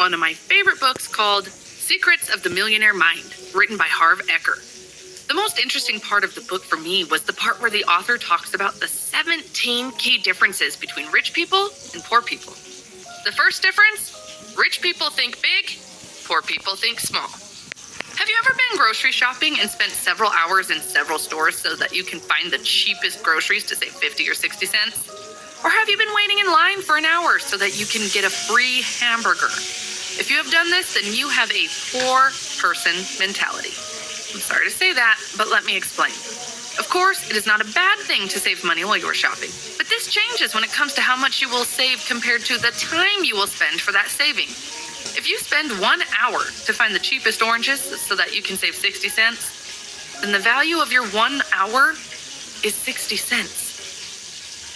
one of my favorite books called Secrets of the Millionaire Mind, written by Harv Eker. The most interesting part of the book for me was the part where the author talks about the 17 key differences between rich people and poor people. The first difference, rich people think big, poor people think small. Have you ever been grocery shopping and spent several hours in several stores so that you can find the cheapest groceries to save 50 or 60 cents? Or have you been waiting in line for an hour so that you can get a free hamburger? If you have done this, then you have a poor person mentality. I'm sorry to say that, but let me explain. Of course, it is not a bad thing to save money while you are shopping, but this changes when it comes to how much you will save compared to the time you will spend for that saving. If you spend 1 hour to find the cheapest oranges so that you can save 60 cents, then the value of your 1 hour is 60 cents.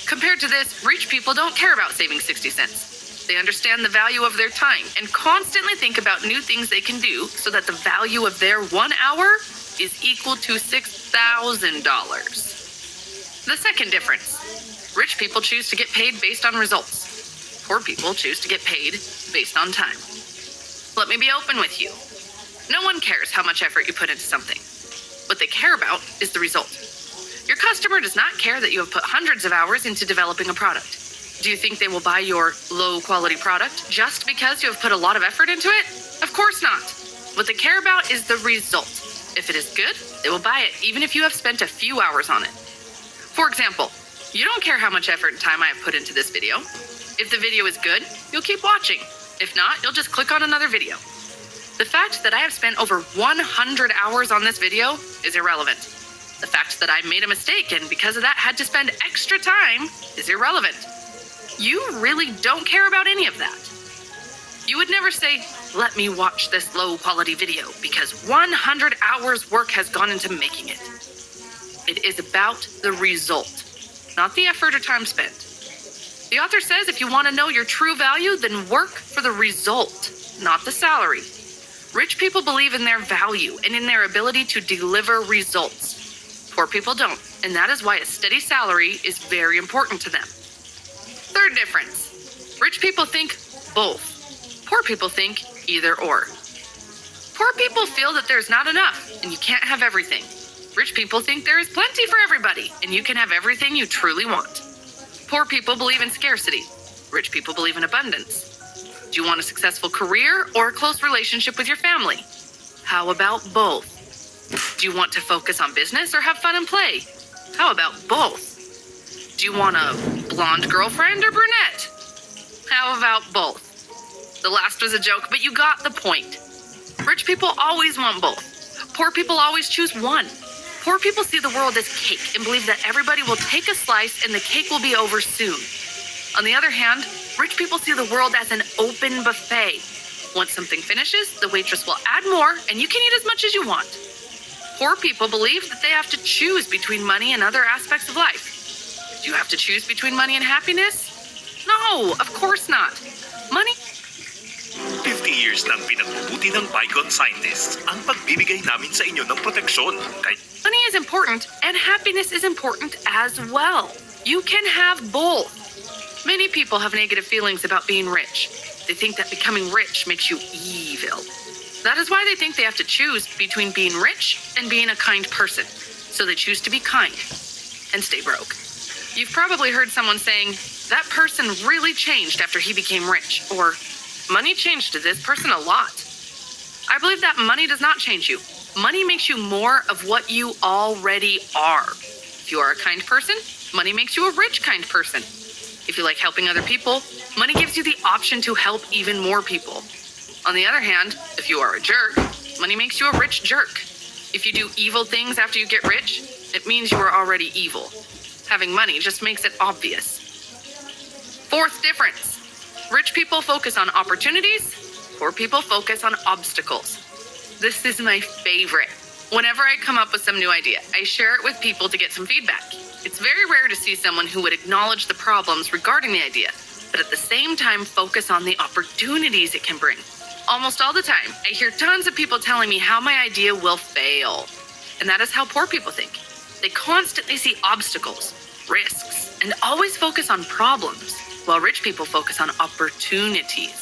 Compared to this, rich people don't care about saving 60 cents. They understand the value of their time and constantly think about new things they can do so that the value of their 1 hour is equal to $6,000. The second difference, rich people choose to get paid based on results. Poor people choose to get paid based on time. Let me be open with you. No one cares how much effort you put into something. What they care about is the result. Your customer does not care that you have put hundreds of hours into developing a product. Do you think they will buy your low-quality product just because you have put a lot of effort into it? Of course not. What they care about is the result. If it is good, they will buy it even if you have spent a few hours on it. For example, you don't care how much effort and time I have put into this video. If the video is good, you'll keep watching. If not, you'll just click on another video. The fact that I have spent over 100 hours on this video is irrelevant. The fact that I made a mistake and because of that had to spend extra time is irrelevant. You really don't care about any of that. You would never say, let me watch this low-quality video because 100 hours work has gone into making it. It is about the result, not the effort or time spent. The author says if you want to know your true value, then work for the result, not the salary. Rich people believe in their value and in their ability to deliver results. Poor people don't, and that is why a steady salary is very important to them. Third difference, rich people think both. Poor people think either or. Poor people feel that there's not enough and you can't have everything. Rich people think there is plenty for everybody and you can have everything you truly want. Poor people believe in scarcity. Rich people believe in abundance. Do you want a successful career or a close relationship with your family? How about both? Do you want to focus on business or have fun and play? How about both? Do you want a blonde girlfriend or brunette? How about both? The last was a joke, but you got the point. Rich people always want both. Poor people always choose one. Poor people see the world as cake and believe that everybody will take a slice and the cake will be over soon. On the other hand, rich people see the world as an open buffet. Once something finishes, the waitress will add more and you can eat as much as you want. Poor people believe that they have to choose between money and other aspects of life. Do you have to choose between money and happiness? No, of course not. Money... 50 years nang pinagbubuti ng Bicon scientists ang pagbibigay namin sa inyo ng proteksyon. Money is important and happiness is important as well. You can have both. Many people have negative feelings about being rich. They think that becoming rich makes you evil. That is why they think they have to choose between being rich and being a kind person. So they choose to be kind and stay broke. You've probably heard someone saying, that person really changed after he became rich, or money changed this person a lot. I believe that money does not change you. Money makes you more of what you already are. If you are a kind person, money makes you a rich kind person. If you like helping other people, money gives you the option to help even more people. On the other hand, if you are a jerk, money makes you a rich jerk. If you do evil things after you get rich, it means you are already evil. Having money just makes it obvious. Fourth difference. Rich people focus on opportunities. Poor people focus on obstacles. This is my favorite. Whenever I come up with some new idea, I share it with people to get some feedback. It's very rare to see someone who would acknowledge the problems regarding the idea, but at the same time focus on the opportunities it can bring. Almost all the time, I hear tons of people telling me how my idea will fail. And that is how poor people think. They constantly see obstacles, risks, and always focus on problems, while rich people focus on opportunities.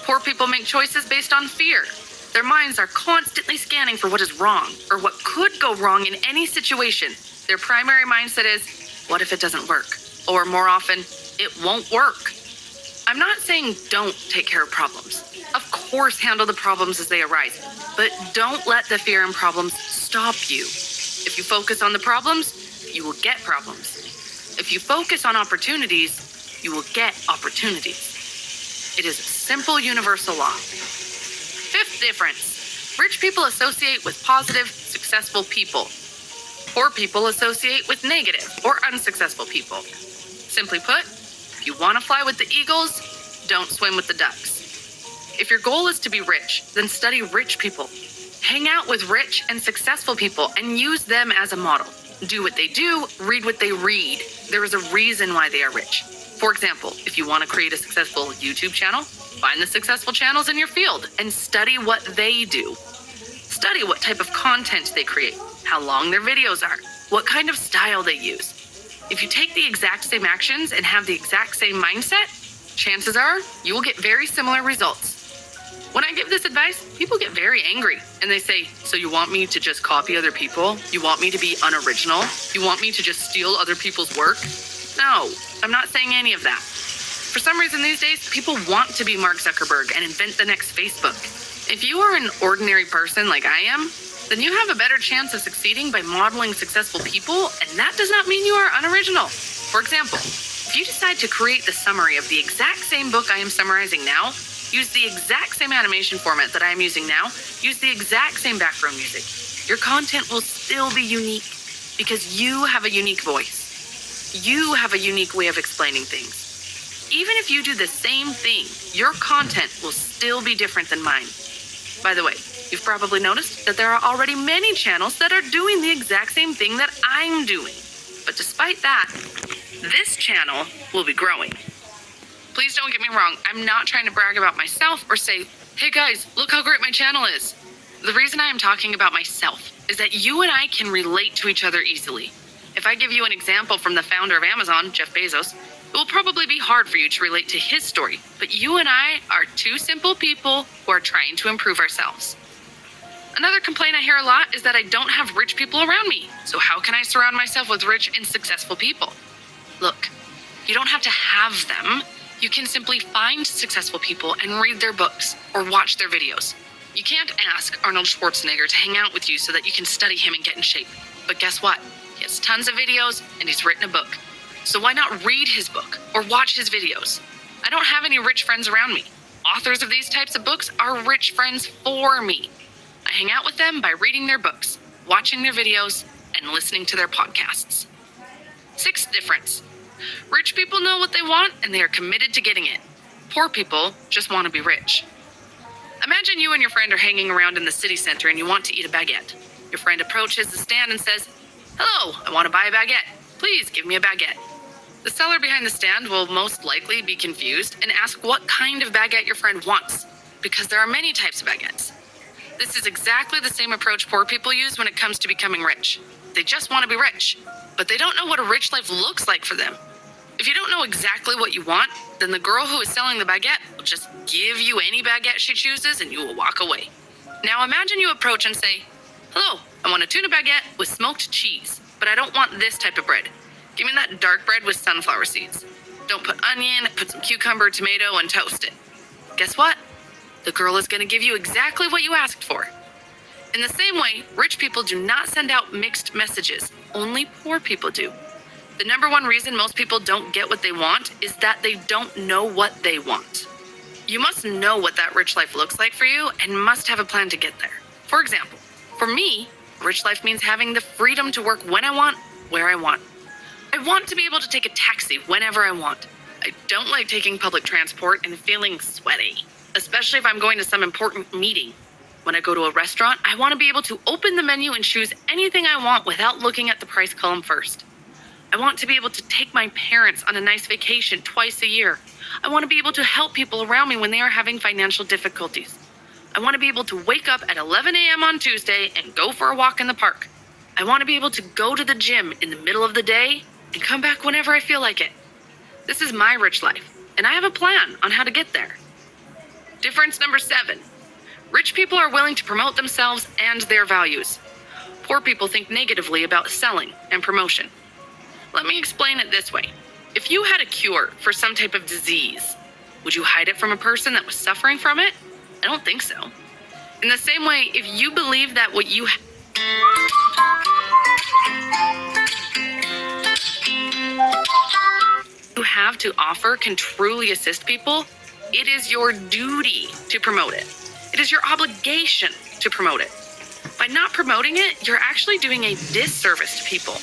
Poor people make choices based on fear. Their minds are constantly scanning for what is wrong or what could go wrong in any situation. Their primary mindset is, what if it doesn't work? Or more often, it won't work. I'm not saying don't take care of problems. Of course, handle the problems as they arise, but don't let the fear and problems stop you. If you focus on the problems, you will get problems. If you focus on opportunities, you will get opportunities. It is a simple universal law. Fifth difference. Rich people associate with positive, successful people. Poor people associate with negative or unsuccessful people. Simply put, if you want to fly with the eagles, don't swim with the ducks. If your goal is to be rich, then study rich people. Hang out with rich and successful people and use them as a model. Do what they do, read what they read. There is a reason why they are rich. For example, if you want to create a successful YouTube channel, find the successful channels in your field and study what they do. Study what type of content they create, how long their videos are, what kind of style they use. If you take the exact same actions and have the exact same mindset, chances are you will get very similar results. When I give this advice, people get very angry and they say, so you want me to just copy other people? You want me to be unoriginal? You want me to just steal other people's work? No, I'm not saying any of that. For some reason these days, people want to be Mark Zuckerberg and invent the next Facebook. If you are an ordinary person like I am, then you have a better chance of succeeding by modeling successful people, and that does not mean you are unoriginal. For example, if you decide to create the summary of the exact same book I am summarizing now, use the exact same animation format that I am using now, use the exact same background music, your content will still be unique because you have a unique voice. You have a unique way of explaining things. Even if you do the same thing, your content will still be different than mine. By the way, you've probably noticed that there are already many channels that are doing the exact same thing that I'm doing. But despite that, this channel will be growing. Please don't get me wrong, I'm not trying to brag about myself or say, hey guys, look how great my channel is. The reason I am talking about myself is that you and I can relate to each other easily. If I give you an example from the founder of Amazon, Jeff Bezos, it will probably be hard for you to relate to his story, but you and I are two simple people who are trying to improve ourselves. Another complaint I hear a lot is that I don't have rich people around me. So how can I surround myself with rich and successful people? Look, you don't have to have them. You can simply find successful people and read their books or watch their videos. You can't ask Arnold Schwarzenegger to hang out with you so that you can study him and get in shape. But guess what? He has tons of videos and he's written a book. So why not read his book or watch his videos? I don't have any rich friends around me. Authors of these types of books are rich friends for me. I hang out with them by reading their books, watching their videos, and listening to their podcasts. Sixth difference. Rich people know what they want and they are committed to getting it. Poor people just want to be rich. Imagine you and your friend are hanging around in the city center and you want to eat a baguette. Your friend approaches the stand and says, hello, I want to buy a baguette. Please give me a baguette. The seller behind the stand will most likely be confused and ask what kind of baguette your friend wants, because there are many types of baguettes. This is exactly the same approach poor people use when it comes to becoming rich. They just want to be rich, but they don't know what a rich life looks like for them. If you don't know exactly what you want, then the girl who is selling the baguette will just give you any baguette she chooses and you will walk away. Now imagine you approach and say, hello, I want a tuna baguette with smoked cheese, but I don't want this type of bread. Give me that dark bread with sunflower seeds. Don't put onion, put some cucumber, tomato, and toast it. Guess what? The girl is going to give you exactly what you asked for. In the same way, rich people do not send out mixed messages. Only poor people do. The number one reason most people don't get what they want is that they don't know what they want. You must know what that rich life looks like for you and must have a plan to get there. For example, for me, rich life means having the freedom to work when I want, where I want. I want to be able to take a taxi whenever I want. I don't like taking public transport and feeling sweaty, especially if I'm going to some important meeting. When I go to a restaurant, I want to be able to open the menu and choose anything I want without looking at the price column first. I want to be able to take my parents on a nice vacation twice a year. I want to be able to help people around me when they are having financial difficulties. I want to be able to wake up at 11 a.m. on Tuesday and go for a walk in the park. I want to be able to go to the gym in the middle of the day and come back whenever I feel like it. This is my rich life, and I have a plan on how to get there. Difference number 7. Rich people are willing to promote themselves and their values. Poor people think negatively about selling and promotion. Let me explain it this way. If you had a cure for some type of disease, would you hide it from a person that was suffering from it? I don't think so. In the same way, if you believe that what you have to offer can truly assist people, it is your duty to promote it. It is your obligation to promote it. By not promoting it, you're actually doing a disservice to people.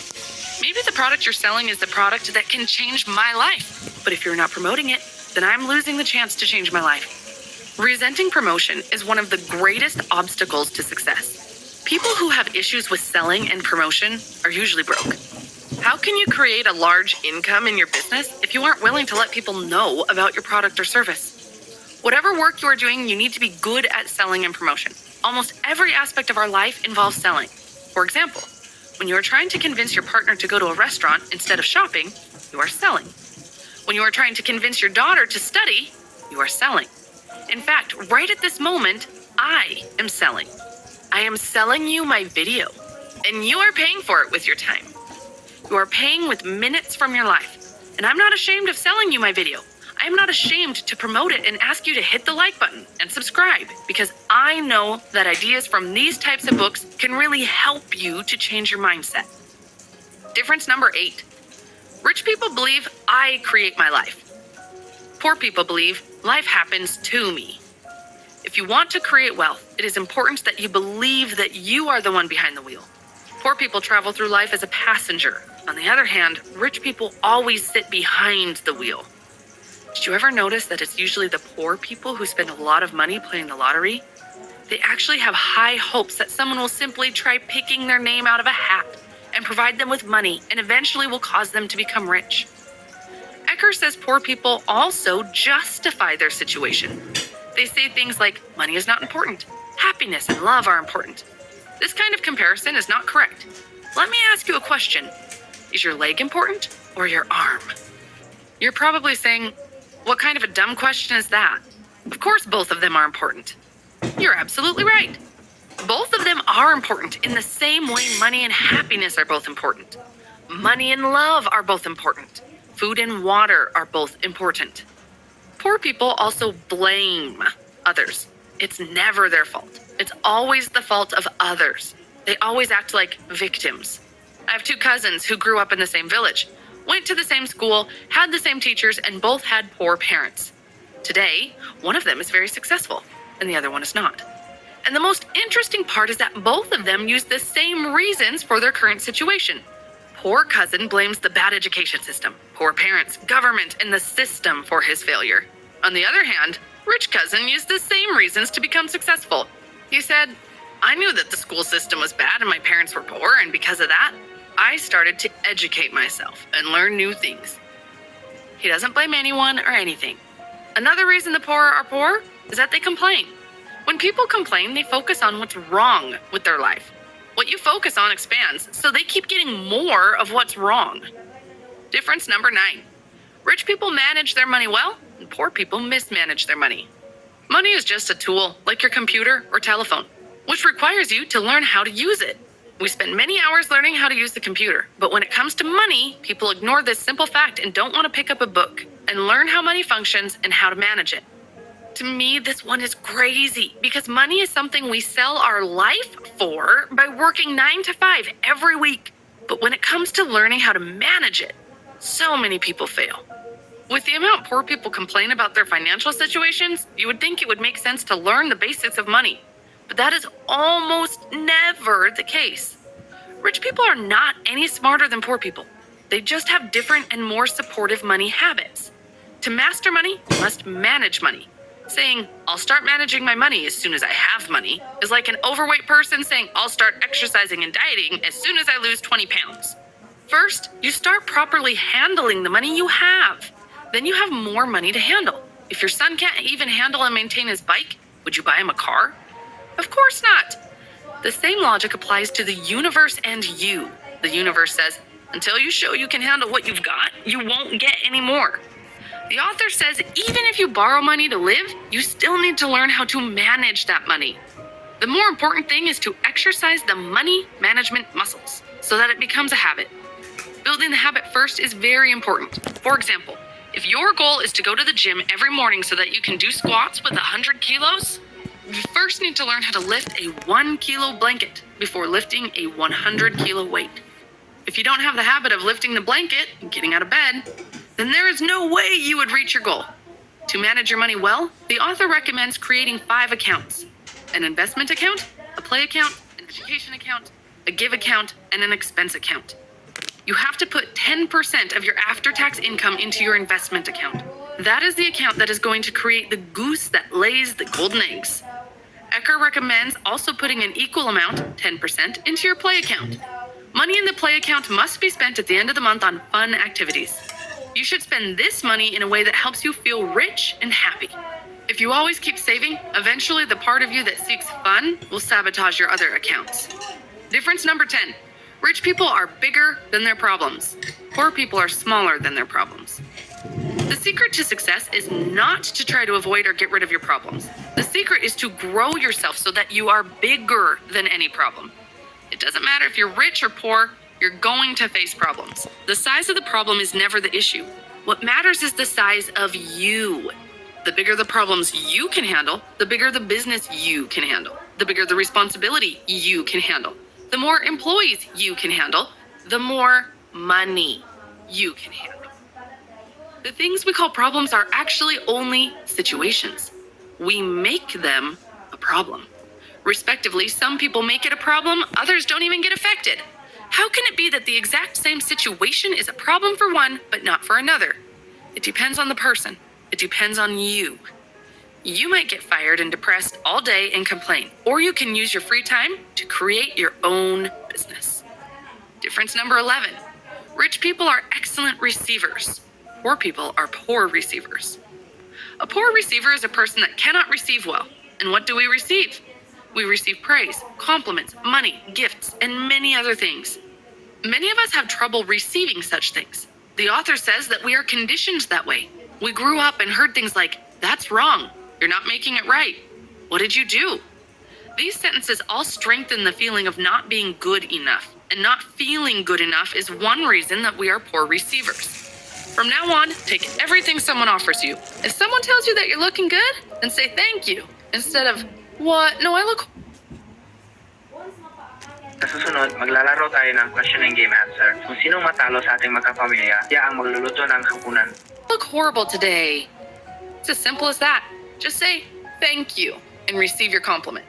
Maybe the product you're selling is the product that can change my life, but if you're not promoting it, then I'm losing the chance to change my life. Resenting promotion is one of the greatest obstacles to success. People who have issues with selling and promotion are usually broke. How can you create a large income in your business if you aren't willing to let people know about your product or service? Whatever work you are doing, you need to be good at selling and promotion. Almost every aspect of our life involves selling. For example, when you are trying to convince your partner to go to a restaurant instead of shopping, you are selling. When you are trying to convince your daughter to study, you are selling. In fact, right at this moment, I am selling. I am selling you my video, and you are paying for it with your time. You are paying with minutes from your life, and I'm not ashamed of selling you my video. I am not ashamed to promote it and ask you to hit the like button and subscribe, because I know that ideas from these types of books can really help you to change your mindset. Difference number 8. Rich people believe I create my life. Poor people believe life happens to me. If you want to create wealth, it is important that you believe that you are the one behind the wheel. Poor people travel through life as a passenger. On the other hand, rich people always sit behind the wheel. Did you ever notice that it's usually the poor people who spend a lot of money playing the lottery? They actually have high hopes that someone will simply try picking their name out of a hat and provide them with money and eventually will cause them to become rich. Ecker says poor people also justify their situation. They say things like, money is not important, happiness and love are important. This kind of comparison is not correct. Let me ask you a question. Is your leg important or your arm? You're probably saying, what kind of a dumb question is that? Of course both of them are important. You're absolutely right. Both of them are important in the same way money and happiness are both important. Money and love are both important. Food and water are both important. Poor people also blame others. It's never their fault. It's always the fault of others. They always act like victims. I have 2 cousins who grew up in the same village, went to the same school, had the same teachers, and both had poor parents. Today, one of them is very successful, and the other one is not. And the most interesting part is that both of them use the same reasons for their current situation. Poor cousin blames the bad education system, poor parents, government, and the system for his failure. On the other hand, rich cousin used the same reasons to become successful. He said, I knew that the school system was bad and my parents were poor, and because of that, I started to educate myself and learn new things. He doesn't blame anyone or anything. Another reason the poor are poor is that they complain. When people complain, they focus on what's wrong with their life. What you focus on expands, so they keep getting more of what's wrong. Difference number 9. Rich people manage their money well, and poor people mismanage their money. Money is just a tool, like your computer or telephone, which requires you to learn how to use it. We spend many hours learning how to use the computer, but when it comes to money, people ignore this simple fact and don't want to pick up a book and learn how money functions and how to manage it. To me, this one is crazy because money is something we sell our life for by working 9 to 5 every week. But when it comes to learning how to manage it, so many people fail. With the amount poor people complain about their financial situations, you would think it would make sense to learn the basics of money. But that is almost never the case. Rich people are not any smarter than poor people. They just have different and more supportive money habits. To master money, you must manage money. Saying, I'll start managing my money as soon as I have money, is like an overweight person saying, I'll start exercising and dieting as soon as I lose 20 pounds. First, you start properly handling the money you have. Then you have more money to handle. If your son can't even handle and maintain his bike, would you buy him a car? Of course not. The same logic applies to the universe and you. The universe says, until you show you can handle what you've got, you won't get any more. The author says even if you borrow money to live, you still need to learn how to manage that money. The more important thing is to exercise the money management muscles so that it becomes a habit. Building the habit first is very important. For example, if your goal is to go to the gym every morning so that you can do squats with 100 kilos, you first need to learn how to lift a 1 kilo blanket before lifting a 100 kilo weight. If you don't have the habit of lifting the blanket and getting out of bed, then there is no way you would reach your goal. To manage your money well, the author recommends creating 5 accounts: an investment account, a play account, an education account, a give account, and an expense account. You have to put 10% of your after-tax income into your investment account. That is the account that is going to create the goose that lays the golden eggs. Ecker recommends also putting an equal amount, 10%, into your play account. Money in the play account must be spent at the end of the month on fun activities. You should spend this money in a way that helps you feel rich and happy. If you always keep saving, eventually the part of you that seeks fun will sabotage your other accounts. Difference number 10. Rich people are bigger than their problems. Poor people are smaller than their problems. The secret to success is not to try to avoid or get rid of your problems. The secret is to grow yourself so that you are bigger than any problem. It doesn't matter if you're rich or poor, you're going to face problems. The size of the problem is never the issue. What matters is the size of you. The bigger the problems you can handle, the bigger the business you can handle. The bigger the responsibility you can handle. The more employees you can handle, the more money you can handle. The things we call problems are actually only situations. We make them a problem. Respectively, some people make it a problem, others don't even get affected. How can it be that the exact same situation is a problem for one, but not for another? It depends on the person. It depends on you. You might get fired and depressed all day and complain, or you can use your free time to create your own business. Difference number 11. Rich people are excellent receivers. Poor people are poor receivers. A poor receiver is a person that cannot receive well. And what do we receive? We receive praise, compliments, money, gifts, and many other things. Many of us have trouble receiving such things. The author says that we are conditioned that way. We grew up and heard things like, "That's wrong. You're not making it right. What did you do?" These sentences all strengthen the feeling of not being good enough. And not feeling good enough is one reason that we are poor receivers. From now on, take everything someone offers you. If someone tells you that you're looking good, then say thank you. Instead of, "What? No, I look..." Sa susunod, maglalaro tayo ng question and game answer. Kung sinong matalo sa ating magkapamilya, siya ang magluluto ng hapunan. "Look horrible today." It's as simple as that. Just say thank you and receive your compliment.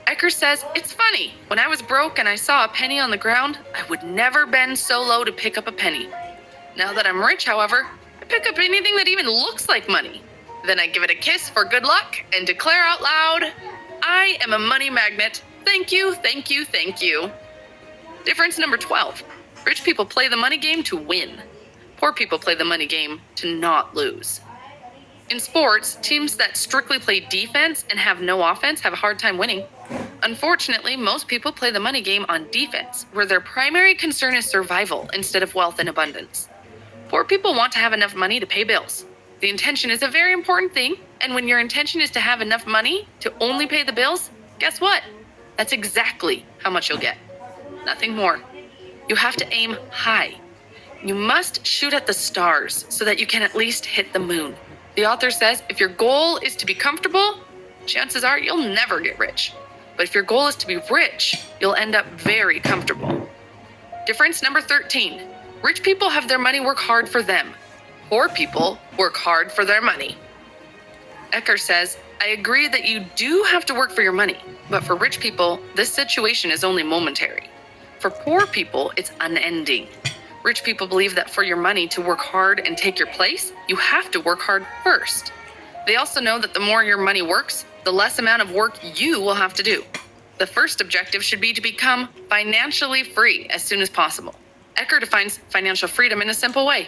Ecker says, "It's funny. When I was broke and I saw a penny on the ground, I would never bend so low to pick up a penny. Now that I'm rich, however, I pick up anything that even looks like money. Then I give it a kiss for good luck and declare out loud, 'I am a money magnet. Thank you, thank you, thank you.'" Difference number 12. Rich people play the money game to win. Poor people play the money game to not lose. In sports, teams that strictly play defense and have no offense have a hard time winning. Unfortunately, most people play the money game on defense, where their primary concern is survival instead of wealth and abundance. Poor people want to have enough money to pay bills. The intention is a very important thing, and when your intention is to have enough money to only pay the bills, guess what? That's exactly how much you'll get. Nothing more. You have to aim high. You must shoot at the stars so that you can at least hit the moon. The author says if your goal is to be comfortable, chances are you'll never get rich. But if your goal is to be rich, you'll end up very comfortable. Difference number 13. Rich people have their money work hard for them. Poor people work hard for their money. Ecker says, "I agree that you do have to work for your money, but for rich people, this situation is only momentary. For poor people, it's unending. Rich people believe that for your money to work hard and take your place, you have to work hard first. They also know that the more your money works, the less amount of work you will have to do. The first objective should be to become financially free as soon as possible." Ecker defines financial freedom in a simple way.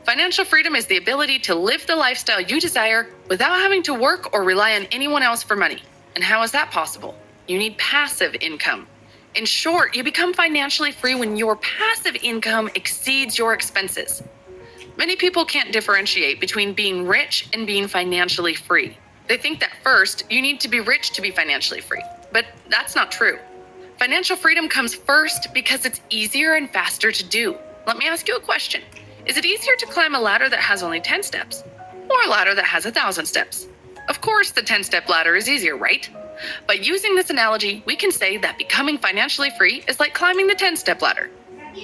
Financial freedom is the ability to live the lifestyle you desire without having to work or rely on anyone else for money. And how is that possible? You need passive income. In short, you become financially free when your passive income exceeds your expenses. Many people can't differentiate between being rich and being financially free. They think that first, you need to be rich to be financially free, but that's not true. Financial freedom comes first because it's easier and faster to do. Let me ask you a question. Is it easier to climb a ladder that has only 10 steps or a ladder that has 1,000 steps? Of course, the 10-step ladder is easier, right? By using this analogy, we can say that becoming financially free is like climbing the 10-step ladder,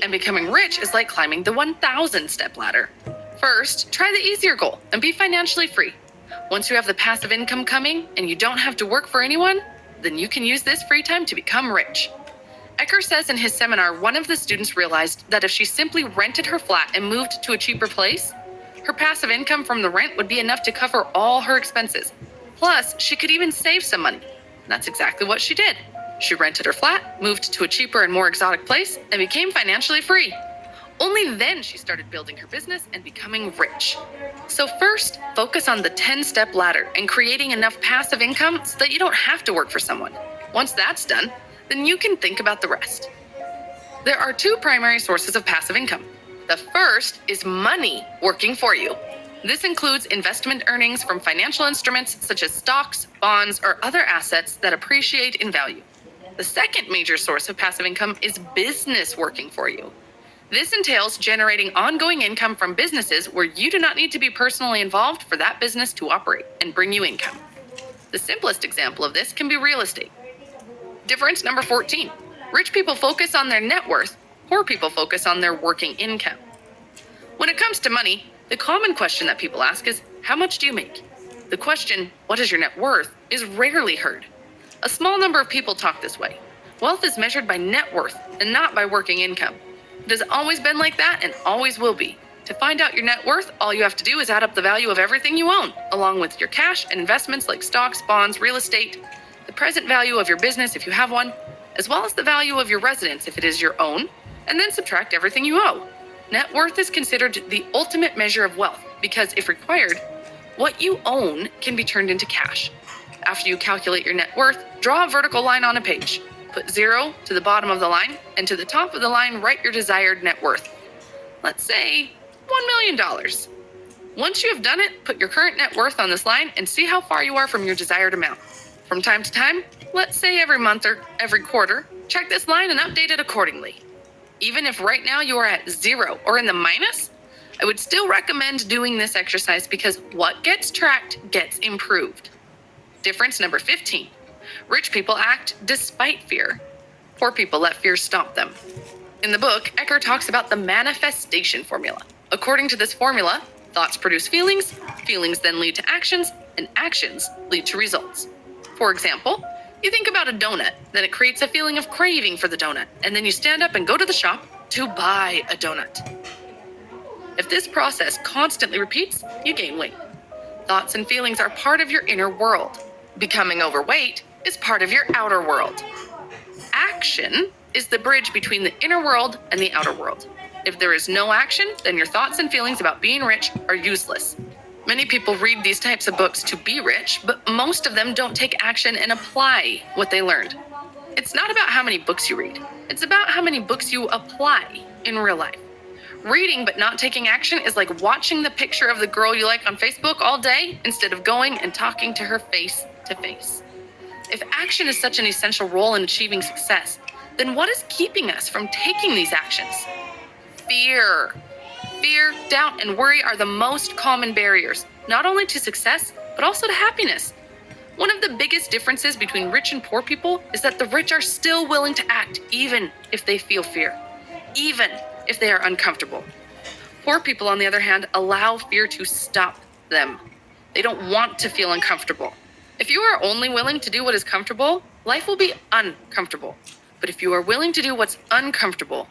and becoming rich is like climbing the 1,000-step ladder. First, try the easier goal and be financially free. Once you have the passive income coming and you don't have to work for anyone, then you can use this free time to become rich. Ecker says in his seminar, one of the students realized that if she simply rented her flat and moved to a cheaper place, her passive income from the rent would be enough to cover all her expenses. Plus, she could even save some money. That's exactly what she did. She rented her flat, moved to a cheaper and more exotic place, and became financially free. Only then she started building her business and becoming rich. So first, focus on the 10-step ladder and creating enough passive income so that you don't have to work for someone. Once that's done, then you can think about the rest. There are two primary sources of passive income. The first is money working for you. This includes investment earnings from financial instruments such as stocks, bonds, or other assets that appreciate in value. The second major source of passive income is business working for you. This entails generating ongoing income from businesses where you do not need to be personally involved for that business to operate and bring you income. The simplest example of this can be real estate. Difference number 14. Rich people focus on their net worth, poor people focus on their working income. When it comes to money, the common question that people ask is, how much do you make? The question, what is your net worth, is rarely heard. A small number of people talk this way. Wealth is measured by net worth and not by working income. It has always been like that and always will be. To find out your net worth, all you have to do is add up the value of everything you own, along with your cash and investments like stocks, bonds, real estate, the present value of your business if you have one, as well as the value of your residence if it is your own, and then subtract everything you owe. Net worth is considered the ultimate measure of wealth because, if required, what you own can be turned into cash. After you calculate your net worth, draw a vertical line on a page. Put 0 to the bottom of the line, and to the top of the line, write your desired net worth. Let's say $1 million. Once you have done it, put your current net worth on this line and see how far you are from your desired amount. From time to time, let's say every month or every quarter, check this line and update it accordingly. Even if right now you are at 0 or in the minus, I would still recommend doing this exercise because what gets tracked gets improved. Difference number 15. Rich people act despite fear. Poor people let fear stop them. In the book, Ecker talks about the manifestation formula. According to this formula, thoughts produce feelings, feelings then lead to actions, and actions lead to results. For example, you think about a donut, then it creates a feeling of craving for the donut, and then you stand up and go to the shop to buy a donut. If this process constantly repeats, you gain weight. Thoughts and feelings are part of your inner world. Becoming overweight is part of your outer world. Action is the bridge between the inner world and the outer world. If there is no action, then your thoughts and feelings about being rich are useless. Many people read these types of books to be rich, but most of them don't take action and apply what they learned. It's not about how many books you read. It's about how many books you apply in real life. Reading but not taking action is like watching the picture of the girl you like on Facebook all day instead of going and talking to her face to face. If action is such an essential role in achieving success, then what is keeping us from taking these actions? Fear. Fear, doubt, and worry are the most common barriers, not only to success, but also to happiness. One of the biggest differences between rich and poor people is that the rich are still willing to act even if they feel fear, even if they are uncomfortable. Poor people, on the other hand, allow fear to stop them. They don't want to feel uncomfortable. If you are only willing to do what is comfortable, life will be uncomfortable. But if you are willing to do what's uncomfortable,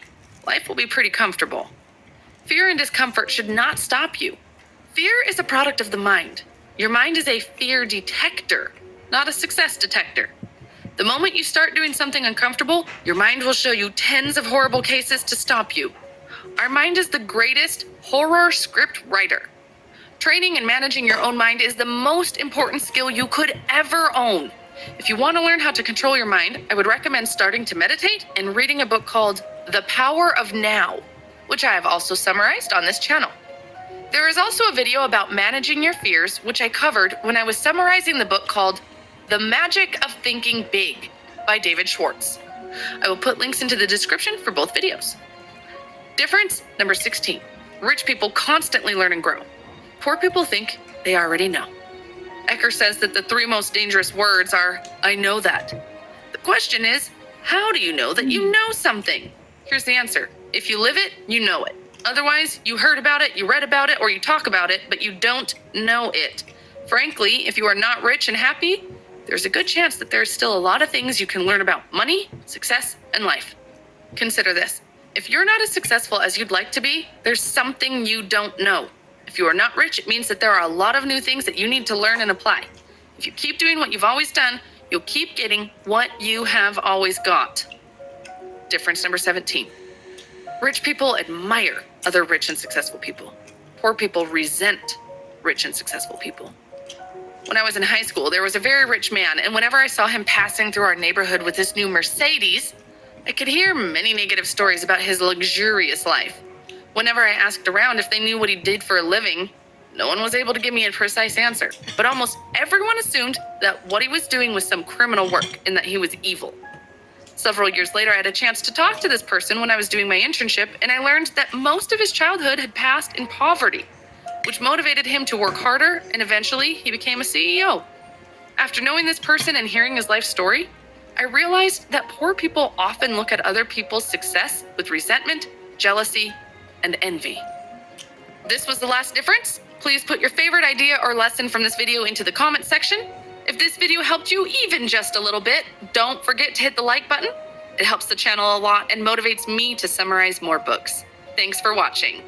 life will be pretty comfortable. Fear and discomfort should not stop you. Fear is a product of the mind. Your mind is a fear detector, not a success detector. The moment you start doing something uncomfortable, your mind will show you tens of horrible cases to stop you. Our mind is the greatest horror script writer. Training and managing your own mind is the most important skill you could ever own. If you want to learn how to control your mind, I would recommend starting to meditate and reading a book called The Power of Now, which I have also summarized on this channel. There is also a video about managing your fears, which I covered when I was summarizing the book called The Magic of Thinking Big by David Schwartz. I will put links into the description for both videos. Difference number 16. Rich people constantly learn and grow. Poor people think they already know. Ecker says that the 3 most dangerous words are, I know that. The question is, how do you know that you know something? Here's the answer. If you live it, you know it. Otherwise, you heard about it, you read about it, or you talk about it, but you don't know it. Frankly, if you are not rich and happy, there's a good chance that there's still a lot of things you can learn about money, success, and life. Consider this. If you're not as successful as you'd like to be, there's something you don't know. If you are not rich, it means that there are a lot of new things that you need to learn and apply. If you keep doing what you've always done, you'll keep getting what you have always got. Difference number 17. Rich people admire other rich and successful people. Poor people resent rich and successful people. When I was in high school, there was a very rich man, and whenever I saw him passing through our neighborhood with his new Mercedes, I could hear many negative stories about his luxurious life. Whenever I asked around if they knew what he did for a living, no one was able to give me a precise answer, but almost everyone assumed that what he was doing was some criminal work and that he was evil. Several years later, I had a chance to talk to this person when I was doing my internship, and I learned that most of his childhood had passed in poverty, which motivated him to work harder, and eventually he became a CEO. After knowing this person and hearing his life story, I realized that poor people often look at other people's success with resentment, jealousy, and envy. This was the last difference. Please put your favorite idea or lesson from this video into the comment section. If this video helped you even just a little bit, don't forget to hit the like button. It helps the channel a lot and motivates me to summarize more books. Thanks for watching.